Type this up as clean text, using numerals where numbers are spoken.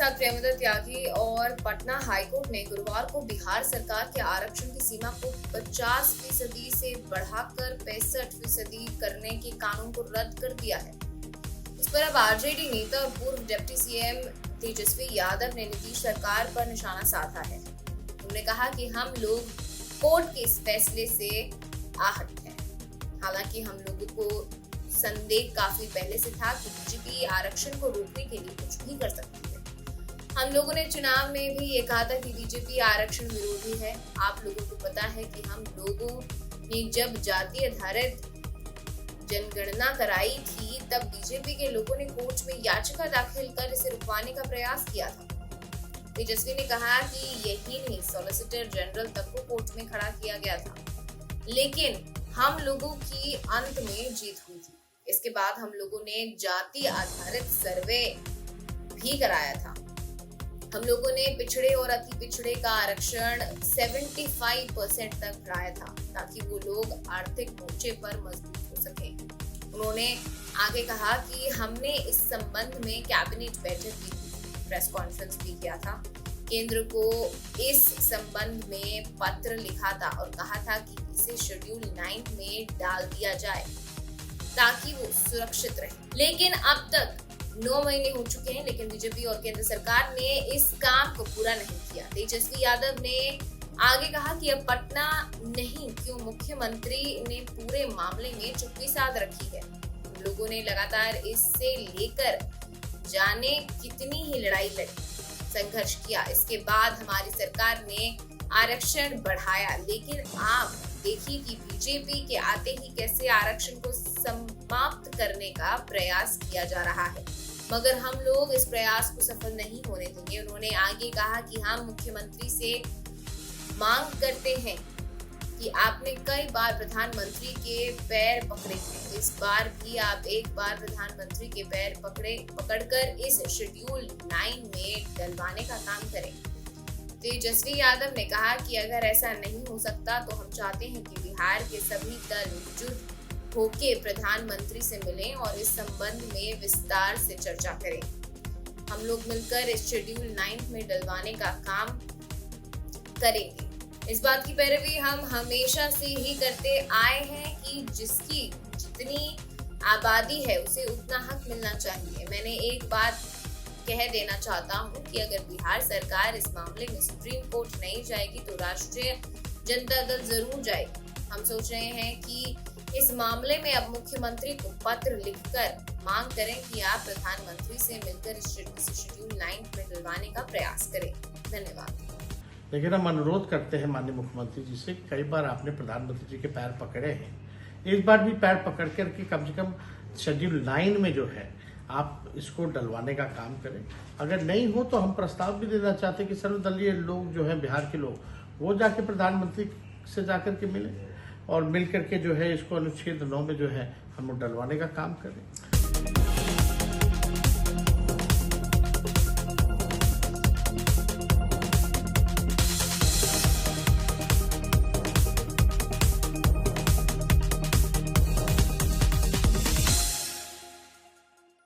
साथ प्रेमचंद्र त्यागी और पटना हाईकोर्ट ने गुरुवार को बिहार सरकार के आरक्षण की सीमा को 50% से बढ़ाकर 65% करने के कानून को रद्द कर दिया है। इस पर अब आरजेडी नेता और पूर्व डिप्टी सीएम तेजस्वी यादव ने नीतीश सरकार पर निशाना साधा है। उन्होंने कहा कि हम लोग कोर्ट के इस फैसले से आहत हैं। हालांकि हम लोगों को संदेह काफी पहले से था कि बीजेपी आरक्षण को रोकने के लिए कुछ भी कर सकती है। हम लोगों ने चुनाव में भी ये कहा था कि बीजेपी आरक्षण विरोधी है। आप लोगों को पता है कि हम लोगों ने जब जाति आधारित जनगणना कराई थी तब बीजेपी के लोगों ने कोर्ट में याचिका दाखिल कर इसे रुकवाने का प्रयास किया था। तेजस्वी ने कहा कि यही नहीं, सॉलिसिटर जनरल तक को कोर्ट में खड़ा किया गया था, लेकिन हम लोगों की अंत में जीत हुई थी। इसके बाद हम लोगों ने जाति आधारित सर्वे भी कराया था। हम लोगों ने पिछड़े और अति पिछड़े का आरक्षण 75% तक बढ़ाया था ताकि वो लोग आर्थिक मोर्चे पर मजबूत हो सके। उन्होंने आगे कहा कि हमने इस संबंध में कैबिनेट बैठक भी की, प्रेस कॉन्फ्रेंस भी किया था, केंद्र को इस संबंध में पत्र लिखा था और कहा था कि इसे शेड्यूल 9 में डाल दिया जाए ताकि वो सुरक्षित रहे। लेकिन अब तक 9 महीने हो चुके हैं, लेकिन बीजेपी और केंद्र सरकार ने इस काम को पूरा नहीं किया। तेजस्वी यादव ने आगे कहा कि अब पटना नहीं, क्यों मुख्यमंत्री ने पूरे मामले में चुप्पी साध रखी है। हम लोगों ने लगातार इससे लेकर जाने कितनी ही लड़ाई लड़ी, संघर्ष किया। इसके बाद हमारी सरकार ने आरक्षण बढ़ाया, लेकिन आप देखिए कि बीजेपी के आते ही कैसे आरक्षण को समाप्त करने का प्रयास किया जा रहा है, मगर हम लोग इस प्रयास को सफल नहीं होने देंगे। उन्होंने आगे कहा कि हम मुख्यमंत्री से मांग करते हैं कि आपने कई बार प्रधानमंत्री के पैर पकड़े हैं, इस बार भी आप एक बार प्रधानमंत्री के पैर पकड़कर इस शेड्यूल 9 में डलवाने का काम करें। तेजस्वी यादव ने कहा कि अगर ऐसा नहीं हो सकता तो हम चाहते हैं कि बिहार के सभी दल जुट होके प्रधानमंत्री से मिलें और इस संबंध में विस्तार से चर्चा करें। हम लोग मिलकर इस शेड्यूल 9 में डलवाने का काम करेंगे। इस बात की पैरवी हम हमेशा से ही करते आए हैं कि जिसकी जितनी आबादी है उसे उतना हक मिलना चाहिए। मैंने एक बात कह देना चाहता हूं कि अगर बिहार सरकार इस मामले में सुप्रीम कोर्ट नहीं जाएगी तो राष्ट्रीय जनता दल जरूर जाएगी। हम सोच रहे हैं कि इस मामले में अब मुख्यमंत्री को पत्र लिखकर मांग करें कि आप प्रधानमंत्री से मिलकर इस शेड्यूल 9 में डलवाने का प्रयास करें। धन्यवाद। लेकिन हम अनुरोध करते हैं माननीय मुख्यमंत्री जी से, कई बार आपने प्रधानमंत्री जी के पैर पकड़े हैं, इस बार भी पैर पकड़ करके कम से कम शेड्यूल 9 में जो है आप इसको डलवाने का काम करें। अगर नहीं हो तो हम प्रस्ताव भी देना चाहते हैं कि सर्वदलीय लोग जो है बिहार के लोग, वो जाके प्रधानमंत्री से जाकर के मिले और मिल करके जो है इसको अनुच्छेद 9 में जो है हम डलवाने का काम करें।